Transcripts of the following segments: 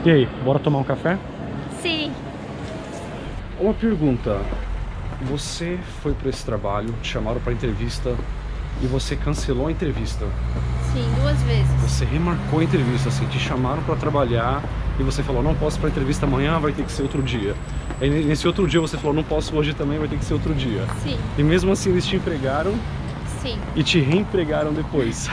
E aí, bora tomar um café? Sim. Uma pergunta. Você foi para esse trabalho, te chamaram para entrevista e você cancelou a entrevista. Sim, 2 vezes. Você remarcou a entrevista, assim, te chamaram para trabalhar e você falou, não posso para entrevista amanhã, vai ter que ser outro dia. Aí nesse outro dia você falou, não posso hoje também, vai ter que ser outro dia. Sim. E mesmo assim eles te empregaram? Sim. E te reempregaram depois.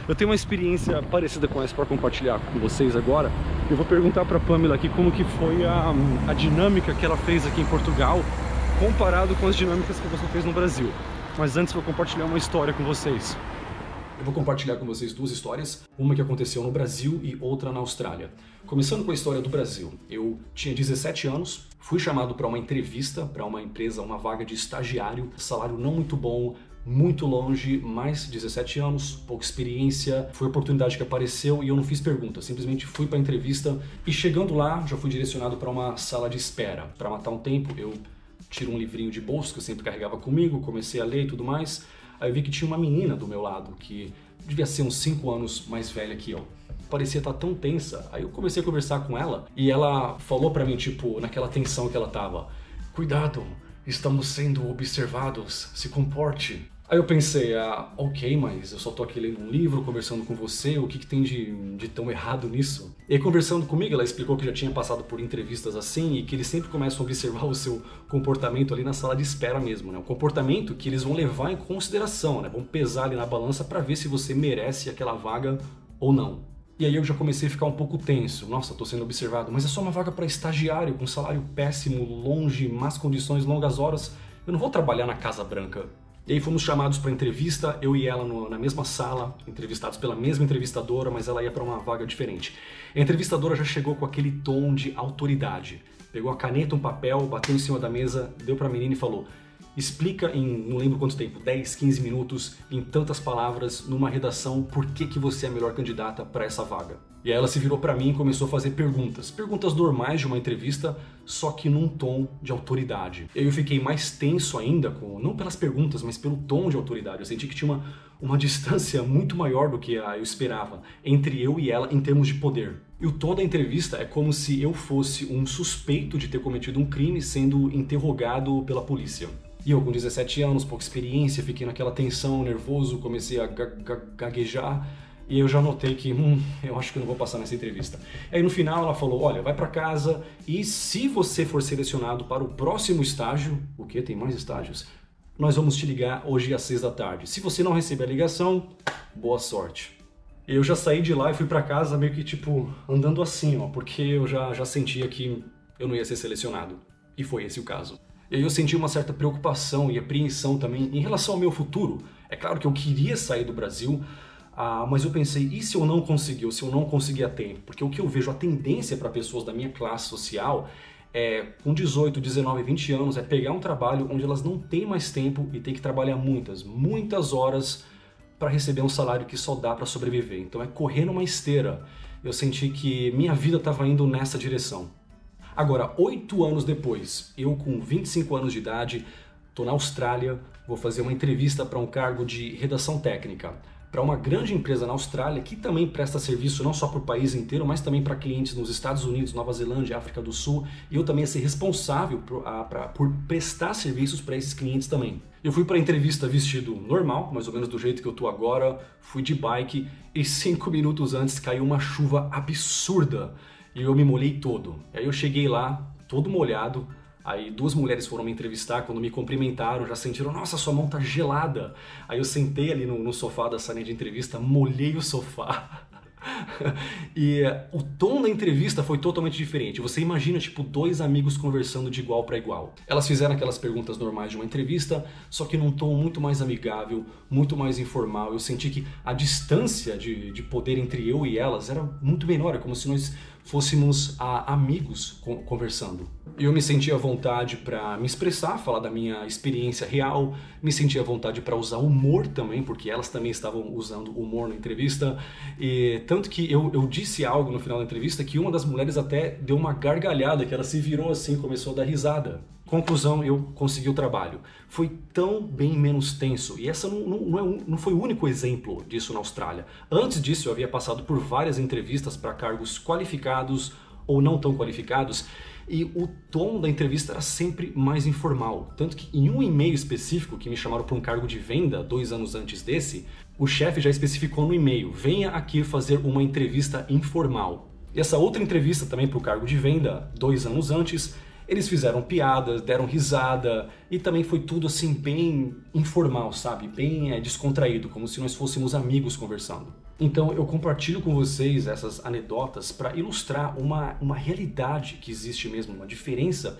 Eu tenho uma experiência parecida com essa para compartilhar com vocês agora. Eu vou perguntar para a Pamela aqui como que foi a dinâmica que ela fez aqui em Portugal comparado com as dinâmicas que você fez no Brasil. Mas antes vou compartilhar uma história com vocês. Eu vou compartilhar com vocês 2 histórias, uma que aconteceu no Brasil e outra na Austrália. Começando com a história do Brasil, eu tinha 17 anos, fui chamado para uma entrevista, para uma empresa, uma vaga de estagiário, salário não muito bom, muito longe, mais 17 anos, pouca experiência, foi a oportunidade que apareceu e eu não fiz pergunta, simplesmente fui para a entrevista e chegando lá já fui direcionado para uma sala de espera. Para matar um tempo, eu tiro um livrinho de bolso que eu sempre carregava comigo, comecei a ler e tudo mais. Aí eu vi que tinha uma menina do meu lado, que devia ser uns 5 anos mais velha que eu. Parecia estar tão tensa. Aí eu comecei a conversar com ela e ela falou pra mim, tipo, naquela tensão que ela tava: cuidado, estamos sendo observados, se comporte. Aí eu pensei, ok, mas eu só tô aqui lendo um livro, conversando com você, o que tem de tão errado nisso? E aí conversando comigo, ela explicou que já tinha passado por entrevistas assim e que eles sempre começam a observar o seu comportamento ali na sala de espera mesmo, né? Um comportamento que eles vão levar em consideração, né? Vão pesar ali na balança pra ver se você merece aquela vaga ou não. E aí eu já comecei a ficar um pouco tenso. Nossa, tô sendo observado, mas é só uma vaga pra estagiário, com salário péssimo, longe, más condições, longas horas. Eu não vou trabalhar na Casa Branca. E aí fomos chamados para entrevista, eu e ela na mesma sala, entrevistados pela mesma entrevistadora, mas ela ia para uma vaga diferente. A entrevistadora já chegou com aquele tom de autoridade. Pegou a caneta, um papel, bateu em cima da mesa, deu para a menina e falou: explica em, não lembro quanto tempo, 10, 15 minutos, em tantas palavras, numa redação, por que você é a melhor candidata para essa vaga. E aí ela se virou para mim e começou a fazer perguntas. Perguntas normais de uma entrevista, só que num tom de autoridade. E aí eu fiquei mais tenso ainda, não pelas perguntas, mas pelo tom de autoridade. Eu senti que tinha uma distância muito maior do que eu esperava entre eu e ela em termos de poder. E o tom da entrevista é como se eu fosse um suspeito de ter cometido um crime sendo interrogado pela polícia. E eu com 17 anos, pouca experiência, fiquei naquela tensão, nervoso, comecei a gaguejar. E eu já notei que, eu acho que eu não vou passar nessa entrevista. Aí no final ela falou, olha, vai pra casa e se você for selecionado para o próximo estágio, o quê? Tem mais estágios? Nós vamos te ligar hoje às 6 da tarde. Se você não receber a ligação, boa sorte. Eu já saí de lá e fui pra casa meio que tipo, andando assim, ó, porque eu já sentia que eu não ia ser selecionado. E foi esse o caso. E aí eu senti uma certa preocupação e apreensão também em relação ao meu futuro. É claro que eu queria sair do Brasil, mas eu pensei, e se eu não conseguir, ou se eu não conseguir a tempo? Porque o que eu vejo, a tendência para pessoas da minha classe social, com 18, 19, 20 anos, é pegar um trabalho onde elas não têm mais tempo e tem que trabalhar muitas horas para receber um salário que só dá para sobreviver. Então é correr numa esteira. Eu senti que minha vida estava indo nessa direção. Agora, 8 anos depois, eu com 25 anos de idade, estou na Austrália, vou fazer uma entrevista para um cargo de redação técnica, para uma grande empresa na Austrália que também presta serviço não só para o país inteiro, mas também para clientes nos Estados Unidos, Nova Zelândia, África do Sul, e eu também ia ser responsável por prestar serviços para esses clientes também. Eu fui para a entrevista vestido normal, mais ou menos do jeito que eu tô agora, fui de bike e 5 minutos antes caiu uma chuva absurda e eu me molhei todo. E aí eu cheguei lá, todo molhado. Aí 2 mulheres foram me entrevistar, quando me cumprimentaram, já sentiram, nossa, sua mão tá gelada. Aí eu sentei ali no sofá da salinha de entrevista, molhei o sofá. E o tom da entrevista foi totalmente diferente. Você imagina, tipo, 2 amigos conversando de igual para igual. Elas fizeram aquelas perguntas normais de uma entrevista, só que num tom muito mais amigável, muito mais informal. Eu senti que a distância de poder entre eu e elas era muito menor, é como se nós fôssemos amigos conversando. E eu me sentia à vontade para me expressar, falar da minha experiência real, me sentia à vontade para usar humor também, porque elas também estavam usando humor na entrevista. E tanto que eu disse algo no final da entrevista que uma das mulheres até deu uma gargalhada, que ela se virou assim, começou a dar risada. Conclusão, eu consegui o trabalho. Foi tão bem menos tenso, e essa não foi o único exemplo disso na Austrália. Antes disso, eu havia passado por várias entrevistas para cargos qualificados ou não tão qualificados, e o tom da entrevista era sempre mais informal. Tanto que em um e-mail específico que me chamaram para um cargo de venda 2 anos antes desse, o chefe já especificou no e-mail: venha aqui fazer uma entrevista informal. E essa outra entrevista também para o cargo de venda 2 anos antes, eles fizeram piadas, deram risada e também foi tudo assim bem informal, sabe? Bem descontraído, como se nós fôssemos amigos conversando. Então eu compartilho com vocês essas anedotas para ilustrar uma realidade que existe mesmo, uma diferença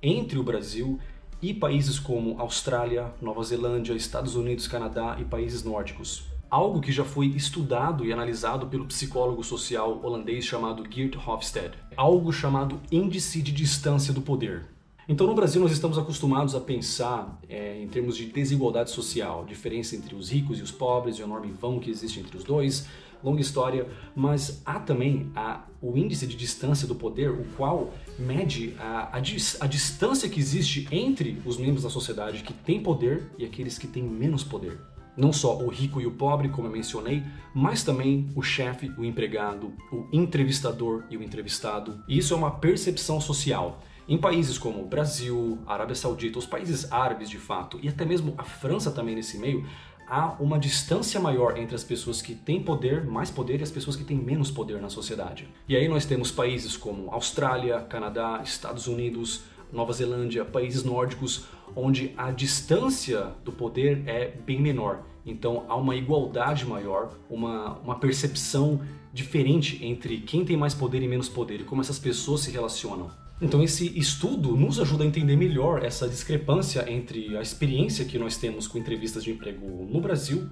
entre o Brasil e países como Austrália, Nova Zelândia, Estados Unidos, Canadá e países nórdicos. Algo que já foi estudado e analisado pelo psicólogo social holandês chamado Geert Hofstede. Algo chamado índice de distância do poder. Então no Brasil nós estamos acostumados a pensar em termos de desigualdade social, diferença entre os ricos e os pobres, o enorme vão que existe entre os dois, longa história, mas há também o índice de distância do poder, o qual mede a distância que existe entre os membros da sociedade que têm poder e aqueles que têm menos poder. Não só o rico e o pobre, como eu mencionei, mas também o chefe, o empregado, o entrevistador e o entrevistado. E isso é uma percepção social. Em países como o Brasil, a Arábia Saudita, os países árabes de fato, e até mesmo a França também nesse meio, há uma distância maior entre as pessoas que têm poder, mais poder, e as pessoas que têm menos poder na sociedade. E aí nós temos países como Austrália, Canadá, Estados Unidos, Nova Zelândia, países nórdicos, onde a distância do poder é bem menor. Então há uma igualdade maior, uma percepção diferente entre quem tem mais poder e menos poder e como essas pessoas se relacionam. Então esse estudo nos ajuda a entender melhor essa discrepância entre a experiência que nós temos com entrevistas de emprego no Brasil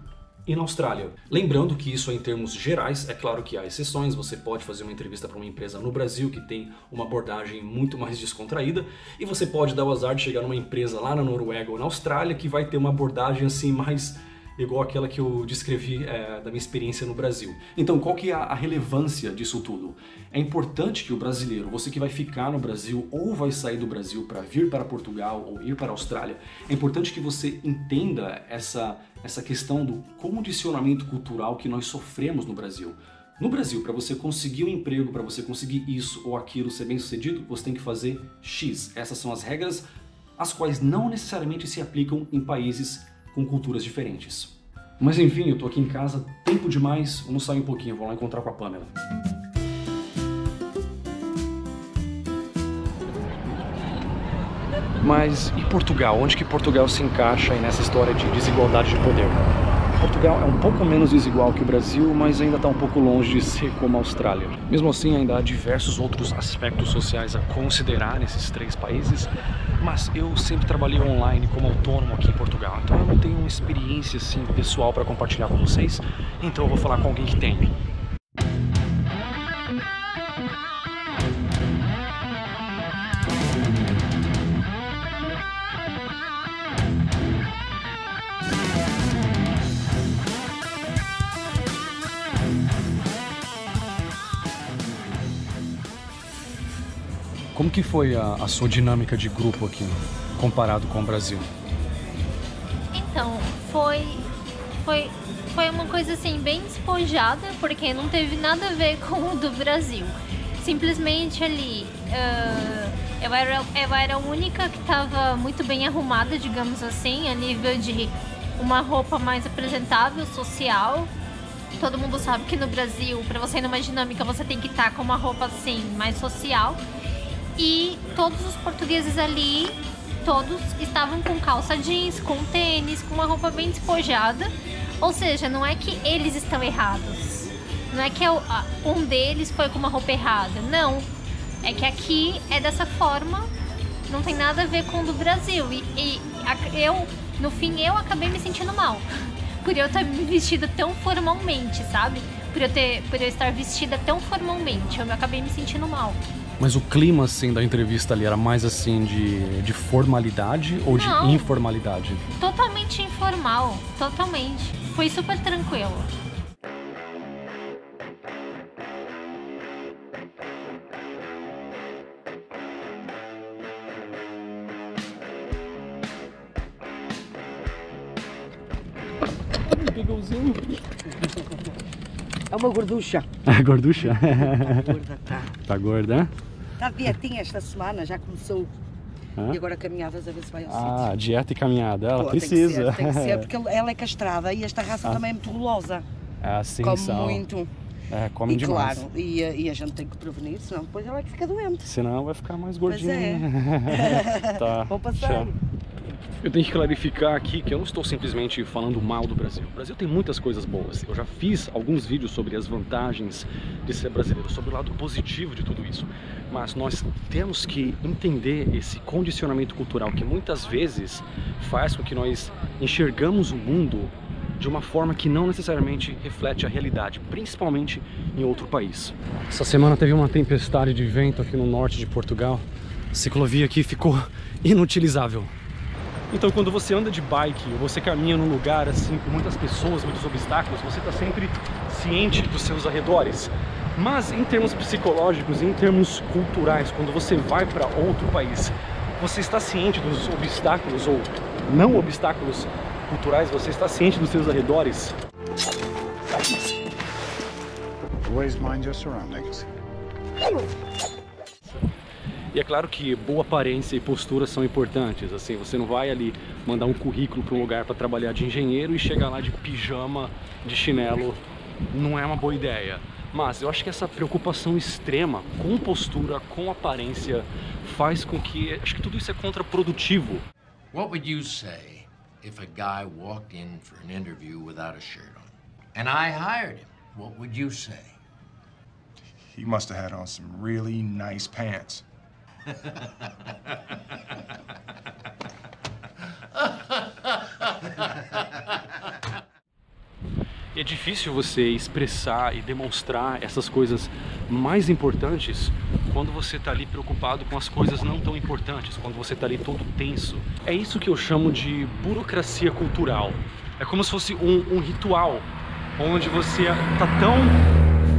e na Austrália. Lembrando que isso é em termos gerais, é claro que há exceções, você pode fazer uma entrevista para uma empresa no Brasil que tem uma abordagem muito mais descontraída e você pode dar o azar de chegar numa empresa lá na Noruega ou na Austrália que vai ter uma abordagem assim mais igual aquela que eu descrevi da minha experiência no Brasil. Então, qual que é a relevância disso tudo? É importante que o brasileiro, você que vai ficar no Brasil ou vai sair do Brasil para vir para Portugal ou ir para a Austrália, é importante que você entenda essa questão do condicionamento cultural que nós sofremos no Brasil. No Brasil, para você conseguir um emprego, para você conseguir isso ou aquilo, ser bem sucedido, você tem que fazer X. Essas são as regras, as quais não necessariamente se aplicam em países com culturas diferentes. Mas enfim, eu tô aqui em casa, tempo demais, vamos sair um pouquinho, vou lá encontrar com a Pamela. Mas e Portugal? Onde que Portugal se encaixa aí nessa história de desigualdade de poder? Portugal é um pouco menos desigual que o Brasil, mas ainda está um pouco longe de ser como a Austrália. Mesmo assim, ainda há diversos outros aspectos sociais a considerar nesses 3 países, mas eu sempre trabalhei online como autônomo aqui em Portugal, então eu não tenho uma experiência assim pessoal para compartilhar com vocês, então eu vou falar com alguém que tem. Como que foi a sua dinâmica de grupo aqui, comparado com o Brasil? Então, foi uma coisa assim, bem despojada, porque não teve nada a ver com o do Brasil. Simplesmente ali, eu era a única que estava muito bem arrumada, digamos assim, a nível de uma roupa mais apresentável, social. Todo mundo sabe que no Brasil, para você ir numa dinâmica, você tem que estar com uma roupa assim, mais social. E todos os portugueses ali, todos estavam com calça jeans, com tênis, com uma roupa bem despojada. Ou seja, não é que eles estão errados, não é que um deles foi com uma roupa errada, não. É que aqui é dessa forma, não tem nada a ver com o do Brasil. No fim, eu acabei me sentindo mal, por eu estar me vestida tão formalmente, sabe? Por eu estar vestida tão formalmente, eu acabei me sentindo mal. Mas o clima, assim, da entrevista ali era mais, assim, de formalidade ou de informalidade? Totalmente informal, totalmente. Foi super tranquilo. Beaglezinho. É uma gorducha. Gorducha? Tá gorda, tá. Tá gorda? Está de dietinha esta semana, já começou. E agora caminhadas a ver se vai ao sítio. Dieta e caminhada, ela Pô, precisa. Tem que ser, porque ela é castrada e esta raça também é muito gulosa. Sim, come são. muito. Comem demais. Claro, e a gente tem que prevenir, senão depois ela é que fica doente. Senão vai ficar mais gordinha. Tá. Vou passar. Tchau. Eu tenho que clarificar aqui que eu não estou simplesmente falando mal do Brasil. O Brasil tem muitas coisas boas. Eu já fiz alguns vídeos sobre as vantagens de ser brasileiro, sobre o lado positivo de tudo isso. Mas nós temos que entender esse condicionamento cultural que muitas vezes faz com que nós enxergamos o mundo de uma forma que não necessariamente reflete a realidade, principalmente em outro país. Essa semana teve uma tempestade de vento aqui no norte de Portugal. A ciclovia aqui ficou inutilizável. Então quando você anda de bike ou você caminha num lugar assim com muitas pessoas, muitos obstáculos, você está sempre ciente dos seus arredores. Mas em termos psicológicos, em termos culturais, quando você vai para outro país, você está ciente dos obstáculos ou não obstáculos culturais, você está ciente dos seus arredores. Always mind your surroundings. E é claro que boa aparência e postura são importantes, assim, você não vai ali mandar um currículo para um lugar para trabalhar de engenheiro e chegar lá de pijama, de chinelo, não é uma boa ideia. Mas eu acho que essa preocupação extrema com postura, com aparência, faz com que, acho que tudo isso é contraprodutivo. What would you say if a guy walked in for an interview without a shirt on? And I hired him. What would you say? He must have had on some really nice pants. E é difícil você expressar e demonstrar essas coisas mais importantes quando você está ali preocupado com as coisas não tão importantes, quando você está ali todo tenso. É isso que eu chamo de burocracia cultural. É como se fosse um ritual, onde você está tão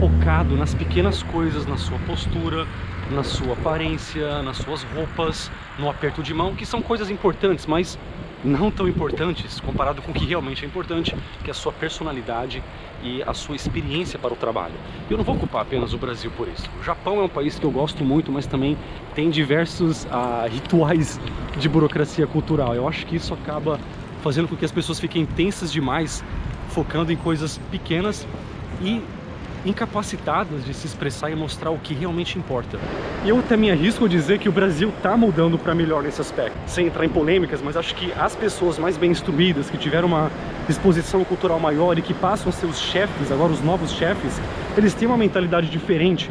focado nas pequenas coisas, na sua postura, na sua aparência, nas suas roupas, no aperto de mão, que são coisas importantes, mas não tão importantes comparado com o que realmente é importante, que é a sua personalidade e a sua experiência para o trabalho. Eu não vou culpar apenas o Brasil por isso. O Japão é um país que eu gosto muito, mas também tem diversos rituais de burocracia cultural. Eu acho que isso acaba fazendo com que as pessoas fiquem tensas demais, focando em coisas pequenas e incapacitadas de se expressar e mostrar o que realmente importa. Eu até me arrisco a dizer que o Brasil está mudando para melhor nesse aspecto, sem entrar em polêmicas, mas acho que as pessoas mais bem instruídas, que tiveram uma exposição cultural maior e que passam a ser os chefes, agora os novos chefes, eles têm uma mentalidade diferente.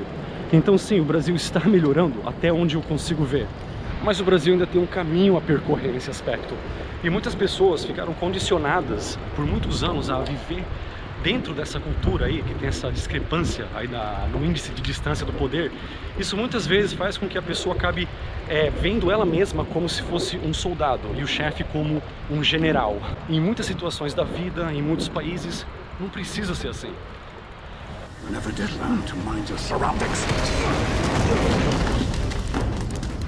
Então sim, o Brasil está melhorando até onde eu consigo ver. Mas o Brasil ainda tem um caminho a percorrer nesse aspecto. E muitas pessoas ficaram condicionadas por muitos anos a viver dentro dessa cultura aí, que tem essa discrepância aí no índice de distância do poder. Isso muitas vezes faz com que a pessoa acabe vendo ela mesma como se fosse um soldado e o chefe como um general. Em muitas situações da vida, em muitos países, não precisa ser assim. Never did learn to mind your surroundings.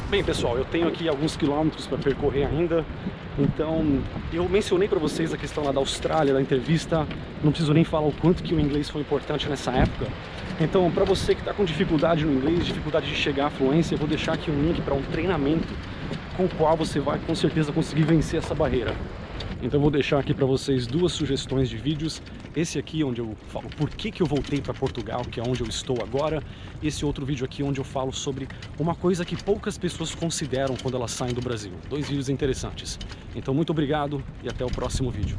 Bem, pessoal, eu tenho aqui alguns quilômetros para percorrer ainda, então eu mencionei para vocês a questão lá da Austrália, da entrevista, não preciso nem falar o quanto que o inglês foi importante nessa época. Então, para você que está com dificuldade no inglês, dificuldade de chegar à fluência, eu vou deixar aqui um link para um treinamento com o qual você vai com certeza conseguir vencer essa barreira. Então eu vou deixar aqui para vocês duas sugestões de vídeos. Esse aqui onde eu falo por que eu voltei para Portugal, que é onde eu estou agora. E esse outro vídeo aqui onde eu falo sobre uma coisa que poucas pessoas consideram quando elas saem do Brasil. Dois vídeos interessantes. Então muito obrigado e até o próximo vídeo.